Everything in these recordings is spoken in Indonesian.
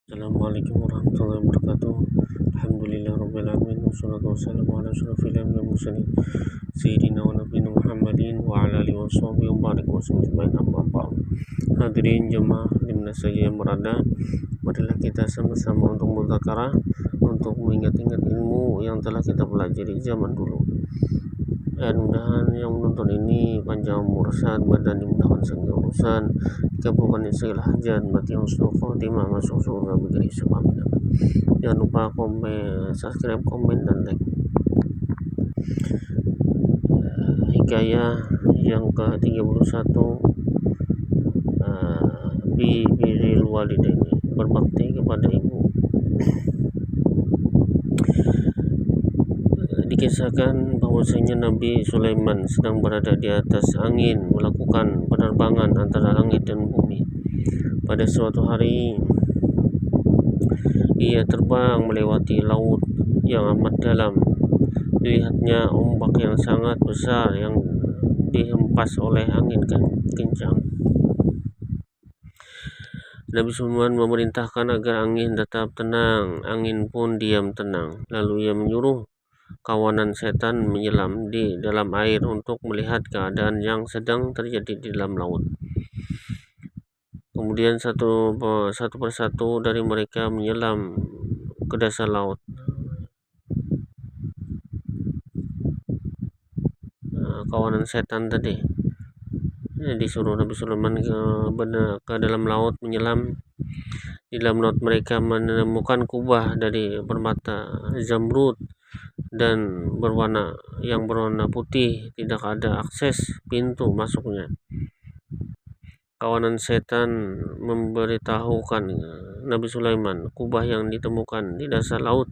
Assalamualaikum warahmatullahi wabarakatuh. Alhamdulillahirrabbilalamin. Wassalatu wassalamu ala asyrafil anbiya'i wal mursalin Sayyidina wa nabiyina Muhammadin wa ala alihi wa sahbihi wa barik wa sallam amma ba'd. Hadirin jemaah dimana saja yang berada, marilah kita sama-sama untuk mudzakarah, untuk mengingat-ingat ilmu yang telah kita pelajari zaman dulu. Dan mudahan yang menonton ini panjang umur, sehat badan, dimudahkan segala urusan, dikabulkan segala hajat, mati husnul khotimah, masuk surga begini semua. Jangan lupa subscribe, komen, dan like. Hikayah yang ke-31, birrul walidaini, berbakti kepada ibu. Dikisahkan bahwasanya Nabi Sulaiman sedang berada di atas angin melakukan penerbangan antara langit dan bumi. Pada suatu hari ia terbang melewati laut yang amat dalam. Dilihatnya ombak yang sangat besar yang dihempas oleh angin kencang. Nabi Sulaiman memerintahkan agar angin tetap tenang. Angin pun diam tenang. Lalu ia menyuruh kawanan setan menyelam di dalam air untuk melihat keadaan yang sedang terjadi di dalam laut. Kemudian satu persatu dari mereka menyelam ke dasar laut. Kawanan setan tadi disuruh Nabi Sulaiman ke dalam laut menyelam. Di dalam laut mereka menemukan kubah dari permata zamrud dan berwarna putih, tidak ada akses pintu masuknya. Kawanan setan memberitahukan Nabi Sulaiman kubah yang ditemukan di dasar laut,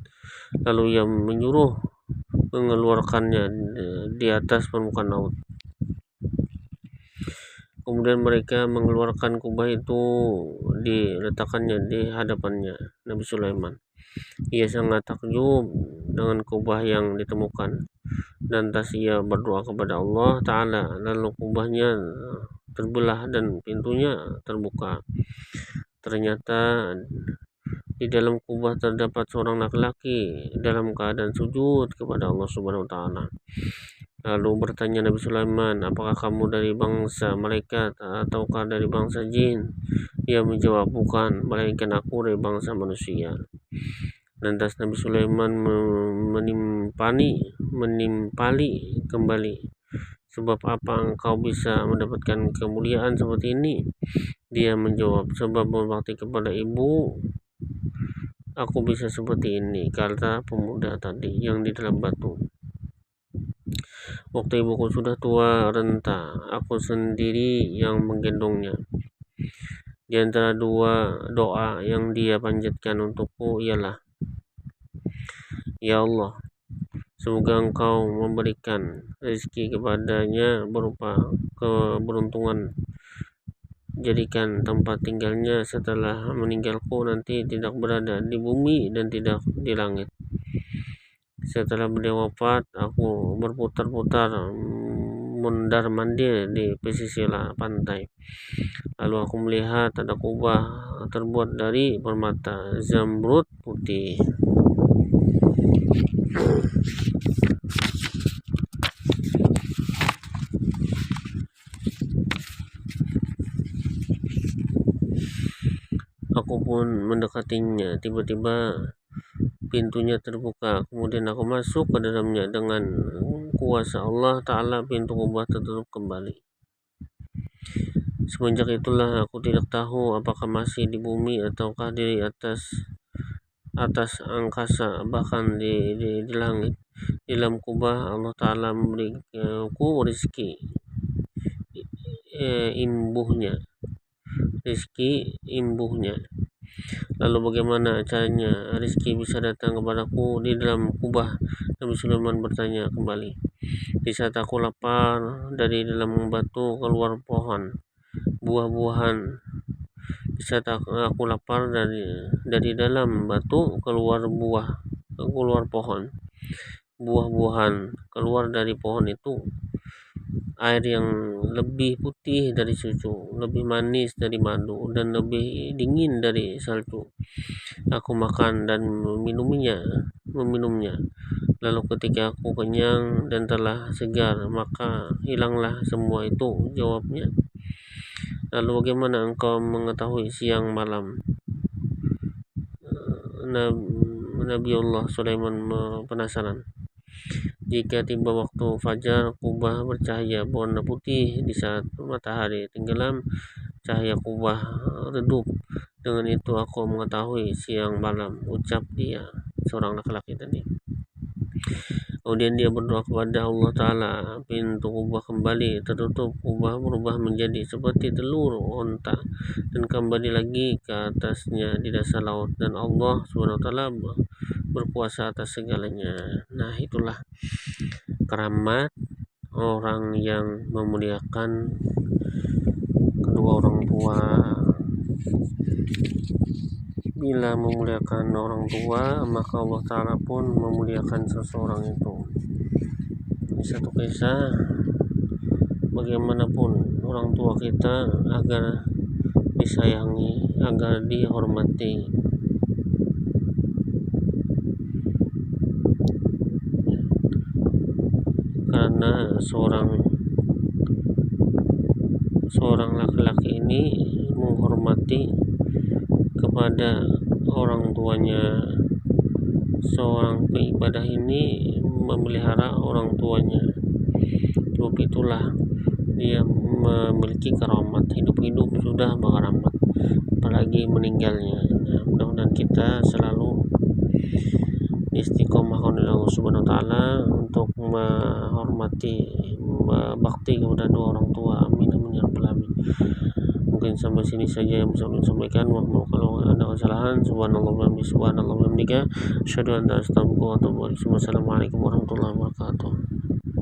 lalu ia menyuruh mengeluarkannya di atas permukaan laut. Kemudian mereka mengeluarkan kubah itu, diletakkannya di hadapannya Nabi Sulaiman. Ia sangat takjub dengan kubah yang ditemukan, dan tas ia berdoa kepada Allah Ta'ala, lalu kubahnya terbelah dan pintunya terbuka. Ternyata di dalam kubah terdapat seorang laki-laki dalam keadaan sujud kepada Allah Subhanahu wa Ta'ala. Lalu bertanya Nabi Sulaiman, apakah kamu dari bangsa malaikat ataukah dari bangsa jin? Ia menjawab, bukan, melainkan aku dari bangsa manusia. Lantas Nabi Sulaiman menimpali kembali, sebab apa engkau bisa mendapatkan kemuliaan seperti ini? Dia menjawab, sebab berbakti kepada ibu aku bisa seperti ini, kata pemuda tadi yang di dalam batu. Waktu ibuku sudah tua renta, aku sendiri yang menggendongnya. Di antara dua doa yang dia panjatkan untukku ialah, ya Allah, semoga engkau memberikan rezeki kepadanya berupa keberuntungan. Jadikan tempat tinggalnya setelah meninggalku nanti tidak berada di bumi dan tidak di langit. Setelah beliau wafat, aku berputar-putar mondar-mandir di pesisir pantai. Lalu aku melihat ada kubah terbuat dari permata zamrud putih. Aku pun mendekatinya. Tiba-tiba pintunya terbuka, kemudian aku masuk ke dalamnya. Dengan kuasa Allah Ta'ala pintu kubah tertutup kembali. Semenjak itulah aku tidak tahu apakah masih di bumi ataukah di atas angkasa, bahkan di langit. Di dalam kubah Allah Ta'ala memberiku rezeki imbuhnya. Lalu bagaimana caranya rezeki bisa datang kepadaku di dalam kubah? Nabi Sulaiman bertanya kembali. Di saat aku lapar, dari dalam batu keluar pohon buah-buahan. Di saat aku lapar, dari dalam batu keluar pohon buah-buahan keluar dari pohon itu. air yang lebih putih dari susu, lebih manis dari madu, dan lebih dingin dari salju. Aku makan dan meminumnya. Lalu ketika aku kenyang dan telah segar, maka hilanglah semua itu, jawabnya. Lalu bagaimana engkau mengetahui siang malam? Nabiullah Sulaiman penasaran. Jika tiba waktu fajar, kubah bercahaya berwarna putih. Di saat matahari tenggelam, cahaya kubah redup. Dengan itu aku mengetahui siang malam, ucap dia, seorang laki-laki tadi. Kemudian dia berdoa kepada Allah Ta'ala. Pintu kubah kembali tertutup. Kubah berubah menjadi seperti telur onta dan kembali lagi ke atasnya di dasar laut. Dan Allah Subhanahu Wa Ta'ala berkuasa atas segalanya. Nah, itulah keramat orang yang memuliakan kedua orang tua. Bila memuliakan orang tua, maka Allah Ta'ala pun memuliakan seseorang itu. Ini satu kisah bagaimanapun orang tua kita agar disayangi, agar dihormati. Karena seorang laki-laki ini menghormati kepada orang tuanya. Seorang peibadah ini memelihara orang tuanya. Sebab itulah dia memiliki keramat, hidup-hidup sudah berkeramat, apalagi meninggalnya. Nah, mudah-mudahan kita selalu istiqomah oleh Allah Subhanahu Wa Ta'ala untuk menghormati, bakti kepada dua orang tua. Amin amin ya rabbal alamin. Mungkin sampai sini saja yang bisa saya sampaikan. Kalau ada kesalahan, subhanallah wa bihamdika, asyhadu an la ilaha illa anta, astaghfiruka wa atubu ilaik. Wassalamualaikum warahmatullahi wabarakatuh.